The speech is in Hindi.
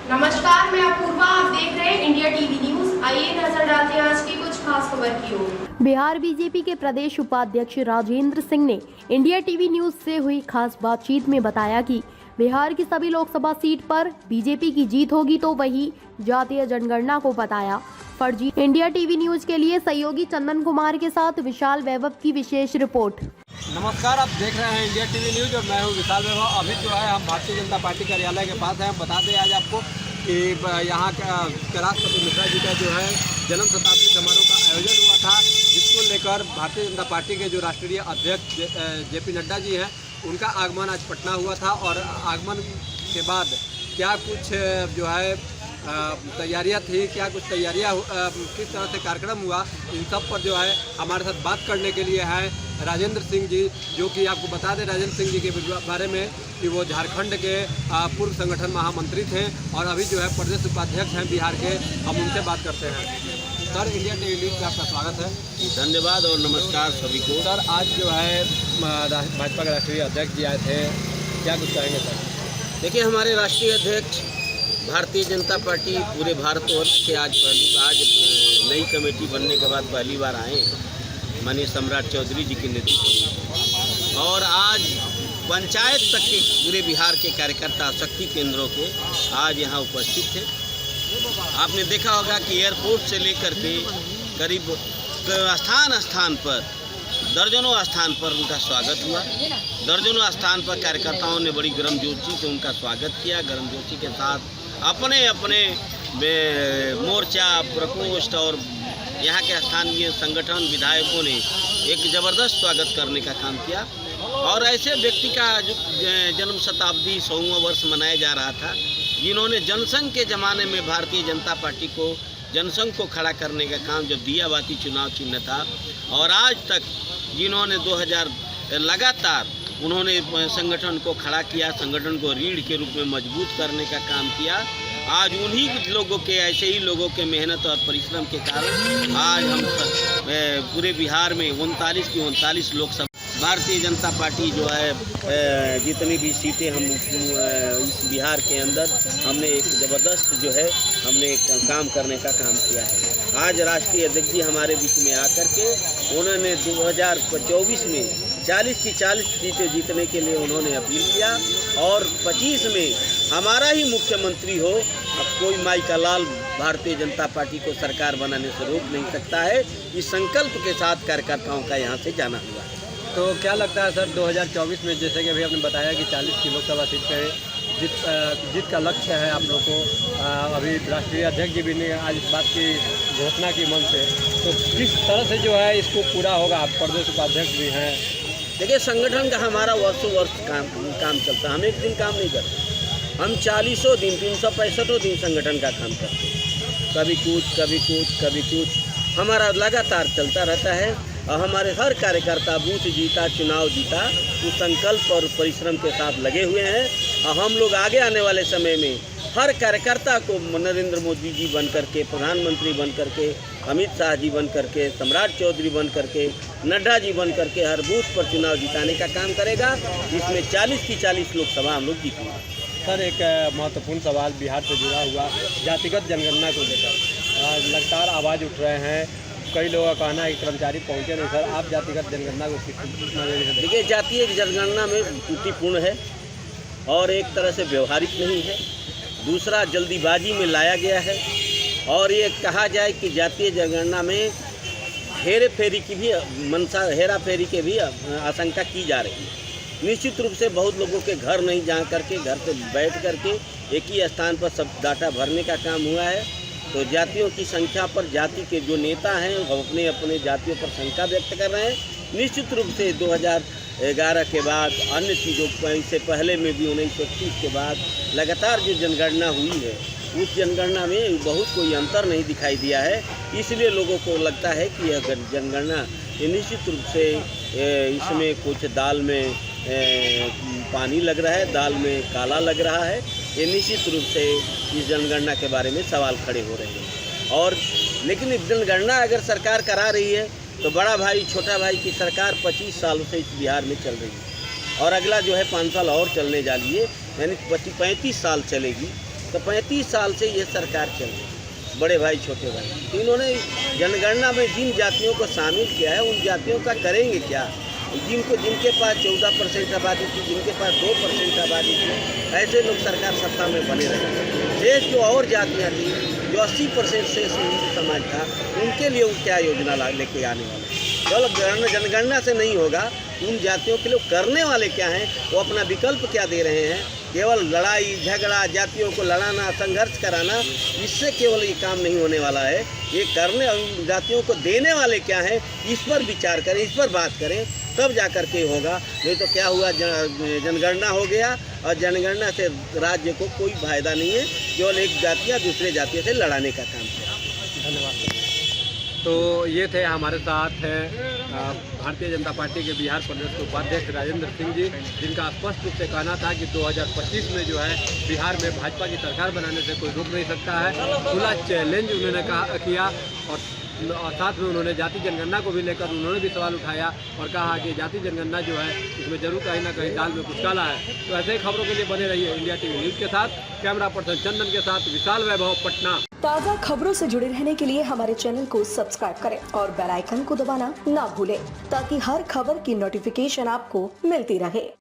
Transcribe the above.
नमस्कार, मैं अपूर्वा। आप देख रहे हैं इंडिया टीवी न्यूज। आइए नजर डालते हैं आज की कुछ खास खबर की ओर। बिहार बीजेपी के प्रदेश उपाध्यक्ष राजेंद्र सिंह ने इंडिया टीवी न्यूज से हुई खास बातचीत में बताया कि बिहार की सभी लोकसभा सीट पर बीजेपी की जीत होगी, तो वही जातीय जनगणना को बताया फर्जी। इंडिया टीवी न्यूज के लिए सहयोगी चंदन कुमार के साथ विशाल वैभव की विशेष रिपोर्ट। नमस्कार, आप देख रहे हैं इंडिया टीवी न्यूज और मैं हूं विशाल वैभव। अभी जो है हम भारतीय जनता पार्टी कार्यालय के पास हैं। हम बता दें आज आपको कि यहाँ कैलाश पति मिश्रा जी का जो है जन्म शताब्दी समारोह का आयोजन हुआ था, जिसको लेकर भारतीय जनता पार्टी के जो राष्ट्रीय अध्यक्ष JP नड्डा जी हैं, उनका आगमन आज पटना हुआ था। और आगमन के बाद क्या कुछ जो है तैयारियां थी, क्या कुछ तैयारियां किस तरह से कार्यक्रम हुआ, इन सब पर जो है हमारे साथ बात करने के लिए हैं राजेंद्र सिंह जी, जो कि आपको बता दें राजेंद्र सिंह जी के बारे में कि वो झारखंड के पूर्व संगठन महामंत्री थे और अभी जो है प्रदेश उपाध्यक्ष हैं बिहार के। हम उनसे बात करते हैं। सर, इंडिया टीवी न्यूज़ में आपका स्वागत है। धन्यवाद और नमस्कार सभी को। सर, आज जो है भाजपा के राष्ट्रीय अध्यक्ष जी आए थे, क्या कुछ कहेंगे सर? देखिए, हमारे राष्ट्रीय अध्यक्ष भारतीय जनता पार्टी पूरे भारतवर्ष के आज नई कमेटी बनने के बाद पहली बार आए हैं माननीय सम्राट चौधरी जी के नेतृत्व में। और आज पंचायत तक के पूरे बिहार के कार्यकर्ता शक्ति केंद्रों के आज यहाँ उपस्थित थे। आपने देखा होगा कि एयरपोर्ट से लेकर के करीब स्थान पर दर्जनों स्थान पर उनका स्वागत हुआ। दर्जनों स्थान पर कार्यकर्ताओं ने बड़ी गर्मजोशी से उनका स्वागत किया। गर्मजोशी के साथ अपने अपने मोर्चा, प्रकोष्ठ और यहाँ के स्थानीय संगठन विधायकों ने एक ज़बरदस्त स्वागत करने का काम किया। और ऐसे व्यक्ति का जन्म शताब्दी 100वां वर्ष मनाया जा रहा था, जिन्होंने जनसंघ के ज़माने में भारतीय जनता पार्टी को जनसंघ को खड़ा करने का काम, जब दिया बाती चुनाव चिन्ह था, और आज तक जिन्होंने 2000 लगातार उन्होंने संगठन को खड़ा किया, संगठन को रीढ़ के रूप में मजबूत करने का काम किया। आज उन्हीं लोगों के, ऐसे ही लोगों के मेहनत और परिश्रम के कारण आज हम पूरे बिहार में 39 की 39 लोकसभा भारतीय जनता पार्टी जो है जितनी भी सीटें हम इस बिहार के अंदर हमने एक ज़बरदस्त जो है हमने एक काम करने का काम किया है। आज राष्ट्रीय अध्यक्ष जी हमारे बीच में आकर के उन्होंने 2024 में 40 की 40 सीटें जीतने के लिए उन्होंने अपील किया। और 25 में हमारा ही मुख्यमंत्री हो, अब कोई माई का लाल भारतीय जनता पार्टी को सरकार बनाने से रोक नहीं सकता है। इस संकल्प के साथ कार्यकर्ताओं का यहाँ से जाना हुआ है। तो क्या लगता है सर, 2024 में जैसे कि अभी आपने बताया कि 40 की लोकसभा सीट पे जीत का लक्ष्य है आप लोग को, अभी राष्ट्रीय अध्यक्ष जी भी ने आज इस बात की घोषणा की मन से, तो किस तरह से जो है इसको पूरा होगा? आप प्रदेश उपाध्यक्ष भी हैं। देखिए, संगठन का हमारा वर्षों वर्ष काम चलता है। हम एक दिन काम नहीं करते, हम 40 दिन 365 दिन संगठन का काम करते हैं। कभी कुछ कभी कुछ कभी कुछ हमारा लगातार चलता रहता है। और हमारे हर कार्यकर्ता बूथ जीता, चुनाव जीता, उस संकल्प और परिश्रम के साथ लगे हुए हैं। और हम लोग आगे आने वाले समय में हर कार्यकर्ता को नरेंद्र मोदी जी बन करके, प्रधानमंत्री बन करके, अमित शाह जी बन करके, सम्राट चौधरी बन करके, नड्डा जी बन करके हर बूथ पर चुनाव जिताने का काम करेगा, जिसमें 40 की 40 लोकसभा हम लोग जीतेंगे। सर, एक महत्वपूर्ण सवाल बिहार से जुड़ा हुआ जातिगत जनगणना को लेकर लगातार आवाज़ उठ रहे हैं। कई लोगों का कहना है कि कर्मचारी पहुँचे नहीं। सर, आप जातिगत जनगणना को किस नजरिए से देखिए, जातीय जनगणना में त्रुटिपूर्ण है और एक तरह से व्यवहारिक नहीं है। दूसरा, जल्दीबाजी में लाया गया है। और ये कहा जाए कि जातीय जनगणना में हेरा फेरी की भी आशंका की जा रही है। निश्चित रूप से बहुत लोगों के घर नहीं जा करके, घर से बैठ करके एक ही स्थान पर सब डाटा भरने का काम हुआ है। तो जातियों की संख्या पर जाति के जो नेता हैं वो अपने अपने जातियों पर शंका व्यक्त कर रहे हैं। निश्चित रूप से 2011 के बाद अन्य चीज़ों से पहले में भी 1931 के बाद लगातार जो जनगणना हुई है, उस जनगणना में बहुत कोई अंतर नहीं दिखाई दिया है। इसलिए लोगों को लगता है कि यह जनगणना निश्चित रूप से इसमें कुछ दाल में पानी लग रहा है, दाल में काला लग रहा है। ये निश्चित रूप से इस जनगणना के बारे में सवाल खड़े हो रहे हैं। और लेकिन जनगणना अगर सरकार करा रही है तो बड़ा भाई छोटा भाई की सरकार 25 सालों से इस बिहार में चल रही है और अगला जो है 5 साल और चलने जा रही है, यानी 35 साल चलेगी। तो 35 साल से ये सरकार चल रही है, बड़े भाई छोटे भाई। इन्होंने जनगणना में जिन जातियों को शामिल किया है उन जातियों का करेंगे क्या? जिनके पास 14% आबादी थी, जिनके पास 2% आबादी थी, ऐसे लोग सरकार सत्ता में बने रहे। शेष जो और जातियाँ थी, जो 80% से हिंदू समाज था, उनके लिए वो क्या योजना लेके आने वाले? केवल जनगणना से नहीं होगा, उन जातियों के लिए करने वाले क्या हैं, वो अपना विकल्प क्या दे रहे हैं? केवल लड़ाई झगड़ा, जातियों को लड़ाना, संघर्ष कराना, इससे केवल ये काम नहीं होने वाला है। ये करने जातियों को देने वाले क्या हैं, इस पर विचार करें, इस पर बात करें, तब जा कर के होगा। नहीं तो क्या हुआ, जनगणना हो गया और जनगणना से राज्य को कोई फायदा नहीं है, केवल एक जातियाँ दूसरे जातियों से लड़ाने का काम है। धन्यवाद। तो ये थे हमारे साथ भारतीय जनता पार्टी के बिहार प्रदेश के उपाध्यक्ष राजेंद्र सिंह जी, जिनका स्पष्ट रूप से कहना था कि 2025 में जो है बिहार में भाजपा की सरकार बनाने से कोई रोक नहीं सकता है। खुला चैलेंज उन्होंने कहा और साथ में उन्होंने जाति जनगणना को भी लेकर उन्होंने भी सवाल उठाया और कहा कि जाति जनगणना जो है इसमें जरूर कहीं ना कहीं दाल में कुछ काला है। तो ऐसे ही खबरों के लिए बने रहिए इंडिया टीवी न्यूज़ के साथ। कैमरा पर्सन चंदन के साथ विशाल वैभव, पटना। ताज़ा खबरों से जुड़े रहने के लिए हमारे चैनल को सब्सक्राइब करें और बेल आइकन को दबाना ना भूलें, ताकि हर खबर की नोटिफिकेशन आपको मिलती रहे।